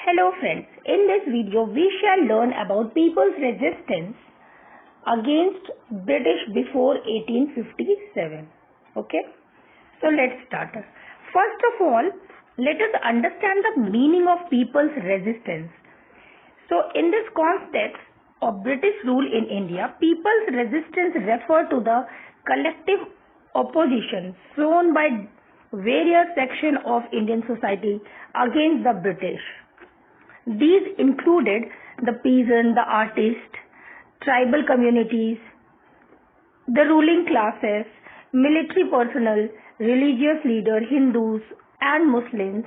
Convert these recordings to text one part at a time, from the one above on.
Hello friends, in this video we shall learn about people's resistance against British before 1857. Okay, so let's start. First of all, let us understand the meaning of people's resistance. So in this context of British rule in India, people's resistance refer to the collective opposition shown by various sections of Indian society against the British. These included the peasant, the artist, tribal communities, the ruling classes, military personnel, religious leaders, Hindus and Muslims.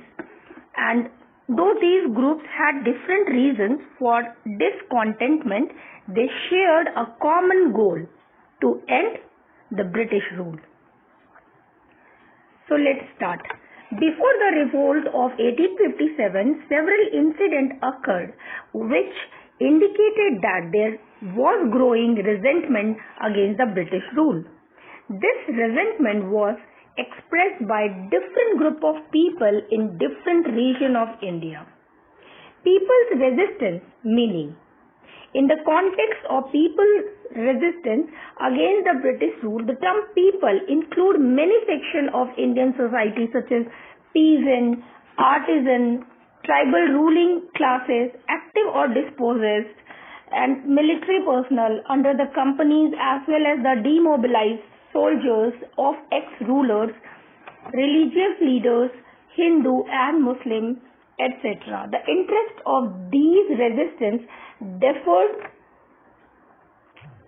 And though these groups had different reasons for discontentment, they shared a common goal to end the British rule. So let's start. Before the revolt of 1857, several incidents occurred which indicated that there was growing resentment against the British rule. This resentment was expressed by different group of people in different regions of India. People's resistance meaning. In the context of people's resistance against the British rule, the term people include many sections of Indian society such as peasant, artisan, tribal ruling classes, active or dispossessed, and military personnel under the companies as well as the demobilized soldiers of ex-rulers, religious leaders, Hindu and Muslim, etc. The interest of these resistance differed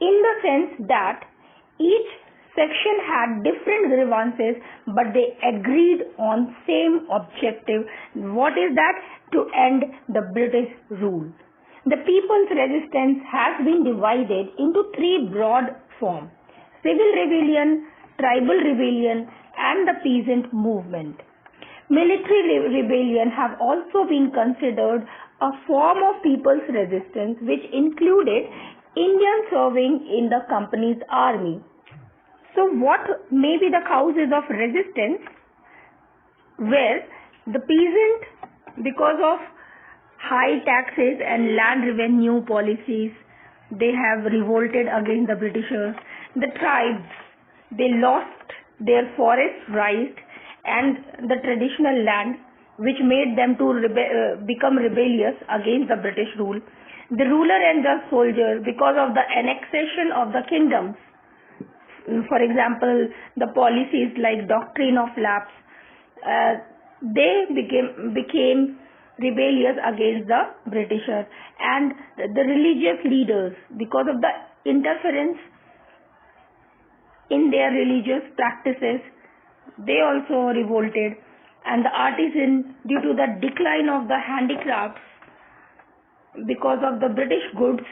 in the sense that each section had different grievances, but they agreed on same objective. What is that? To end the British rule. The people's resistance has been divided into three broad forms: civil rebellion, tribal rebellion, and the peasant movement. Military rebellion have also been considered a form of people's resistance, which included Indians serving in the company's army. So what may be the causes of resistance? Where the peasant, because of high taxes and land revenue policies, they have revolted against the Britishers. The tribes, they lost their forest rights and the traditional land, which made them to become rebellious against the British rule. The ruler and the soldiers, because of the annexation of the kingdoms, for example, the policies like doctrine of lapse, they became rebellious against the Britishers. And the religious leaders, because of the interference in their religious practices, they also revolted. And the artisan, due to the decline of the handicrafts, because of the British goods,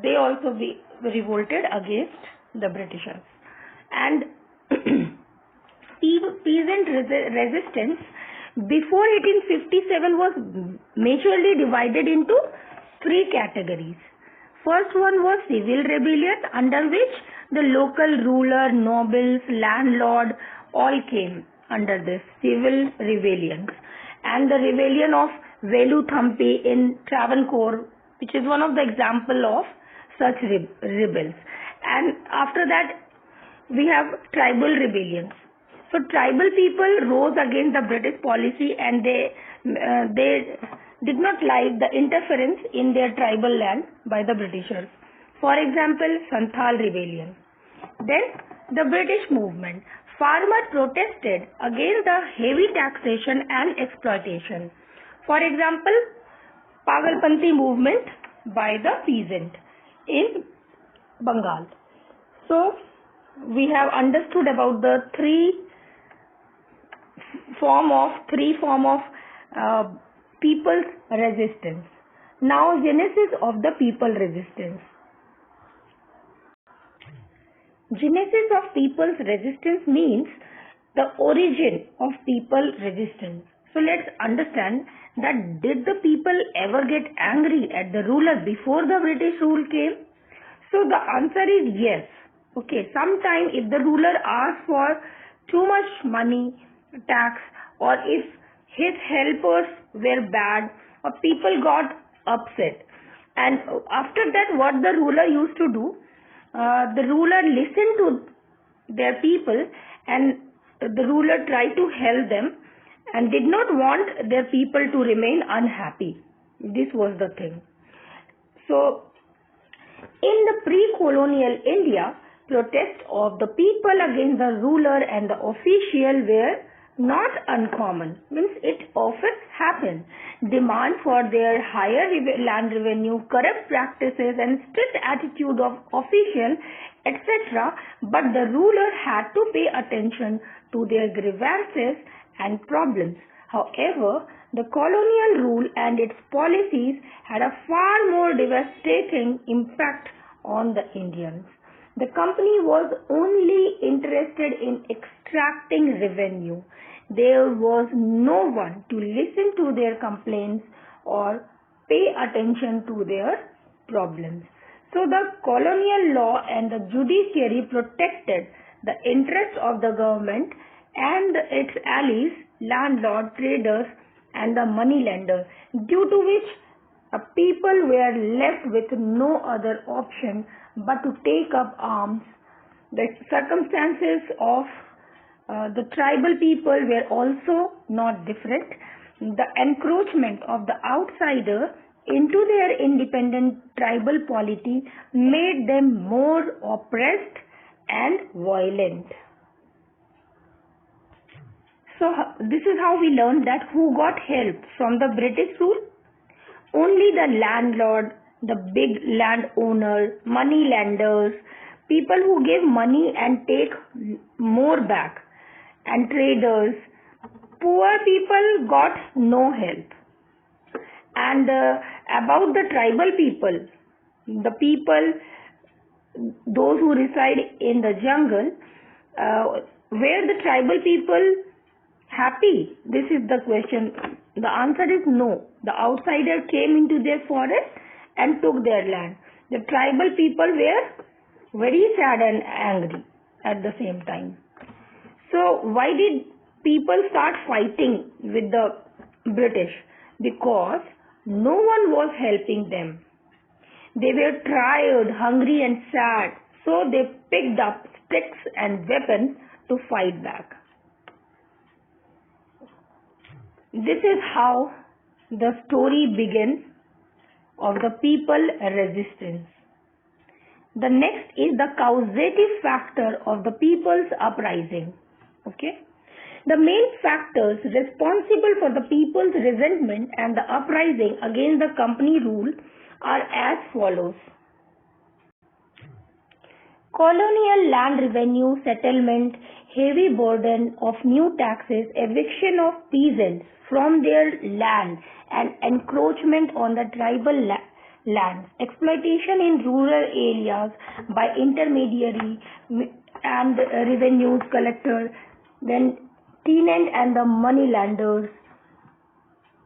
they also revolted against the Britishers. And peasant resistance before 1857 was majorly divided into three categories. First one was civil rebellion, under which the local ruler, nobles, landlord all came under this civil rebellion. And the rebellion of Velu Thampi in Travancore, which is one of the example of such rebels. And after that we have tribal rebellions. So tribal people rose against the British policy, and they did not like the interference in their tribal land by the Britishers. For example, Santhal rebellion. Then the British movement. Farmers protested against the heavy taxation and exploitation. For example, Pagalpanti movement by the peasant in Bengal. So we have understood about the three form of people's resistance. Now, genesis of the people resistance. Genesis of people's resistance means the origin of people resistance. So let's understand that did the people ever get angry at the ruler before the British rule came? So the answer is yes. Okay, sometime if the ruler asks for too much money, tax, or if his helpers were bad, or people got upset. And after that, what the ruler used to do, the ruler listened to their people, and the ruler tried to help them and did not want their people to remain unhappy. This was the thing. So, in the pre-colonial India, protests of the people against the ruler and the official were not uncommon. Means it often happened. Demand for their higher land revenue, corrupt practices and strict attitude of official, etc. But the ruler had to pay attention to their grievances and problems. However, the colonial rule and its policies had a far more devastating impact on the Indians. The company was only interested in extracting revenue. There was no one to listen to their complaints or pay attention to their problems. So the colonial law and the judiciary protected the interests of the government and its allies, landlords, traders, and the moneylenders, due to which people were left with no other option but to take up arms. The circumstances of the tribal people were also not different. The encroachment of the outsider into their independent tribal polity made them more oppressed and violent. So this is how we learned that who got help from the British rule? Only the landlord, the big landowner, money lenders, people who give money and take more back, and traders. Poor people got no help. And about the tribal people, the people, those who reside in the jungle, were the tribal people happy? This is the question. The answer is no. The outsider came into their forest and took their land. The tribal people were very sad and angry at the same time. So why did people start fighting with the British? Because no one was helping them. They were tired, hungry and sad. So they picked up sticks and weapons to fight back. This is how the story begins of the people resistance. The next is the causative factor of the people's uprising. Okay. The main factors responsible for the people's resentment and the uprising against the company rule are as follows. Colonial land revenue settlement, heavy burden of new taxes, eviction of peasants from their land and encroachment on the tribal lands, exploitation in rural areas by intermediary and revenue collectors, then tenant and the money lenders.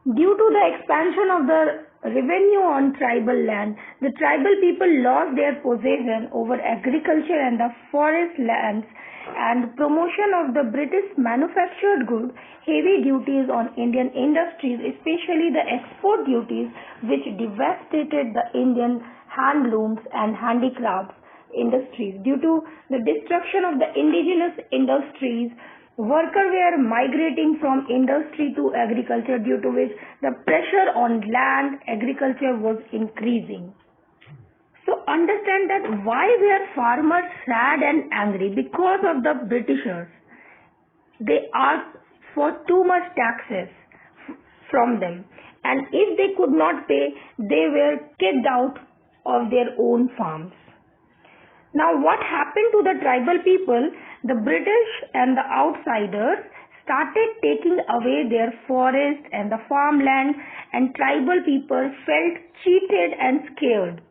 Due to the expansion of the revenue on tribal land, the tribal people lost their possession over agriculture and the forest lands, and promotion of the British manufactured goods, heavy duties on Indian industries, especially the export duties, which devastated the Indian handlooms and handicrafts industries. Due to the destruction of the indigenous industries, workers were migrating from industry to agriculture, due to which the pressure on land agriculture was increasing. So understand that why were farmers sad and angry? Because of the Britishers. They asked for too much taxes from them, and if they could not pay, they were kicked out of their own farms. Now what happened to the tribal people? The British and the outsiders started taking away their forest and the farmland, and tribal people felt cheated and scared.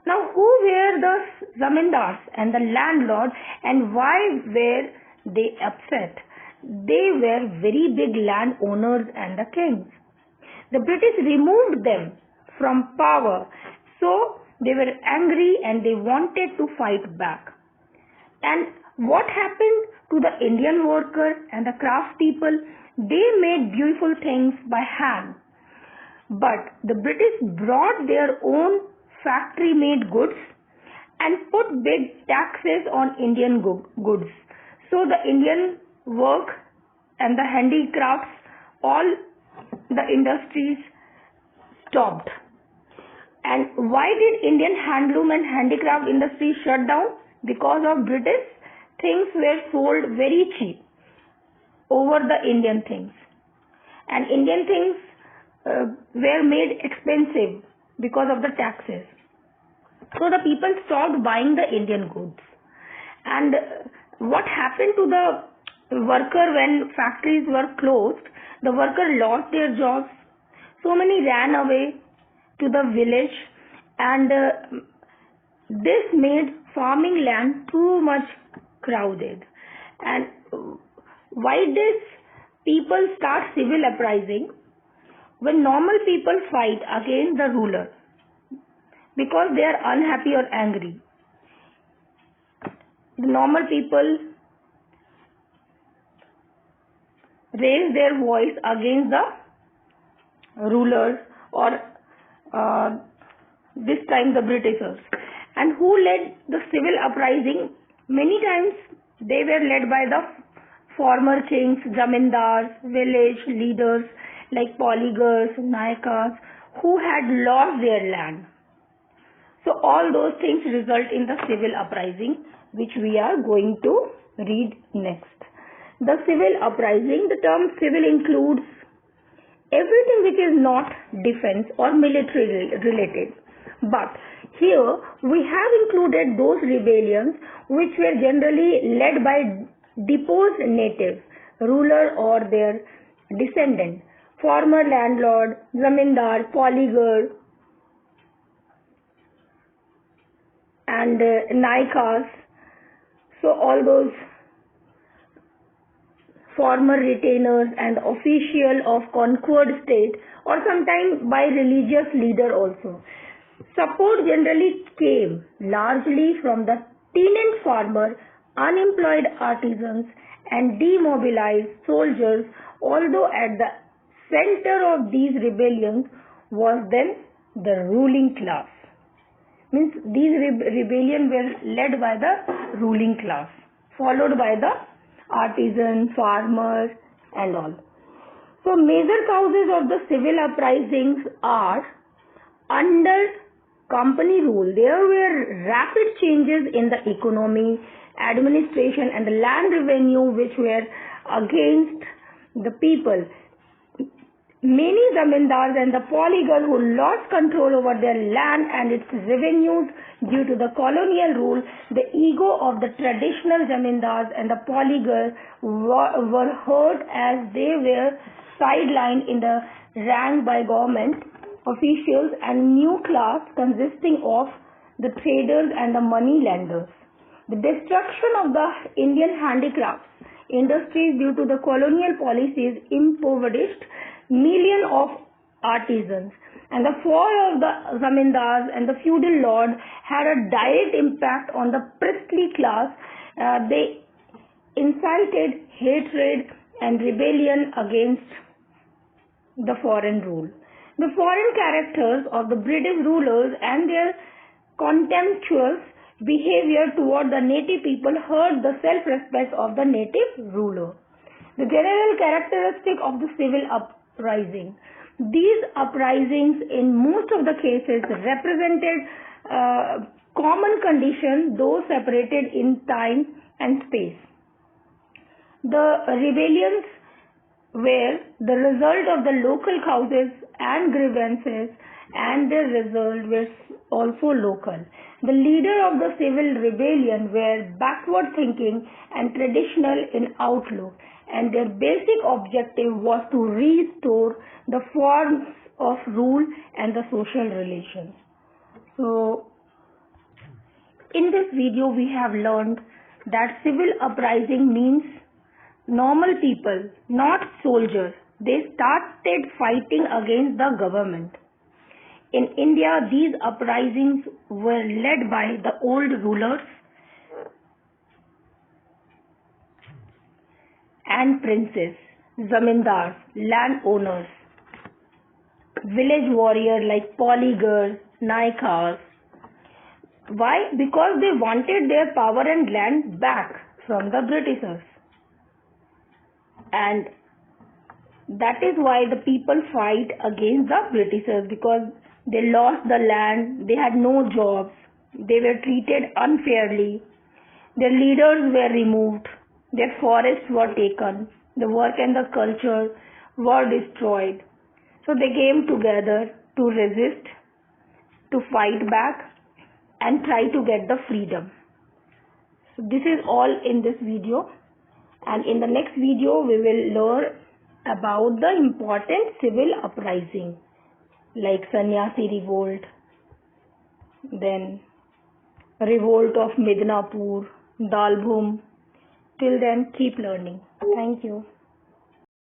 Now who were the zamindars and the landlords, and why were they upset? They were very big landowners and the kings. The British removed them from power, so they were angry and they wanted to fight back. And what happened to the Indian workers and the craft people? They made beautiful things by hand, but the British brought their own factory-made goods and put big taxes on Indian goods. So the Indian work and the handicrafts, all the industries stopped. And why did Indian handloom and handicraft industry shut down? Because of British, things were sold very cheap over the Indian things. And Indian things were made expensive because of the taxes. So the people stopped buying the Indian goods. And what happened to the worker when factories were closed? The worker lost their jobs. So many ran away to the village, and this made farming land too much crowded. And why did people start civil uprising? When normal people fight against the ruler because they are unhappy or angry, the normal people raise their voice against the rulers, or this time the Britishers. And who led the civil uprising? Many times they were led by the former kings, zamindars, village leaders like polygars, nayakas, who had lost their land. So all those things result in the civil uprising, which we are going to read next. The civil uprising, the term civil includes everything which is not defense or military related. But here we have included those rebellions which were generally led by deposed native ruler or their descendant, former landlord, zamindar, polygar, and nayakas. So all those former retainers and official of conquered state, or sometimes by religious leader also. Support generally came largely from the tenant farmer, unemployed artisans and demobilized soldiers, although at the center of these rebellions was then the ruling class. Means these rebellions were led by the ruling class, followed by the artisan, farmers and all. So major causes of the civil uprisings are: under company rule, there were rapid changes in the economy, administration and the land revenue which were against the people. Many zamindars and the polygars who lost control over their land and its revenues due to the colonial rule, the ego of the traditional zamindars and the polygars were hurt as they were sidelined in the rank by government officials and new class consisting of the traders and the money lenders. The destruction of the Indian handicrafts industries due to the colonial policies impoverished millions of artisans, and the fall of the zamindars and the feudal lord had a direct impact on the priestly class. They incited hatred and rebellion against the foreign rule. The foreign characters of the British rulers and their contemptuous behavior toward the native people hurt the self-respect of the native ruler. The general characteristic of the civil uprising. These uprisings in most of the cases represented common conditions, though separated in time and space. The rebellions were the result of the local causes and grievances, and their result was also local. The leader of the civil rebellion were backward thinking and traditional in outlook, and their basic objective was to restore the forms of rule and the social relations. So, in this video we have learned that civil uprising means normal people, not soldiers. They started fighting against the government. In India, these uprisings were led by the old rulers and princes. zamindars, landowners, village warrior like polygars, naikas. Why? Because they wanted their power and land back from the Britishers. And that is why the people fight against the Britishers, because they lost the land, they had no jobs, they were treated unfairly, their leaders were removed, their forests were taken, the work and the culture were destroyed. So they came together to resist, to fight back and try to get the freedom. So this is all in this video, and in the next video we will learn about the important civil uprising like Sannyasi revolt, then revolt of Midnapur, Dalbhum. Till then, keep learning. Thank you.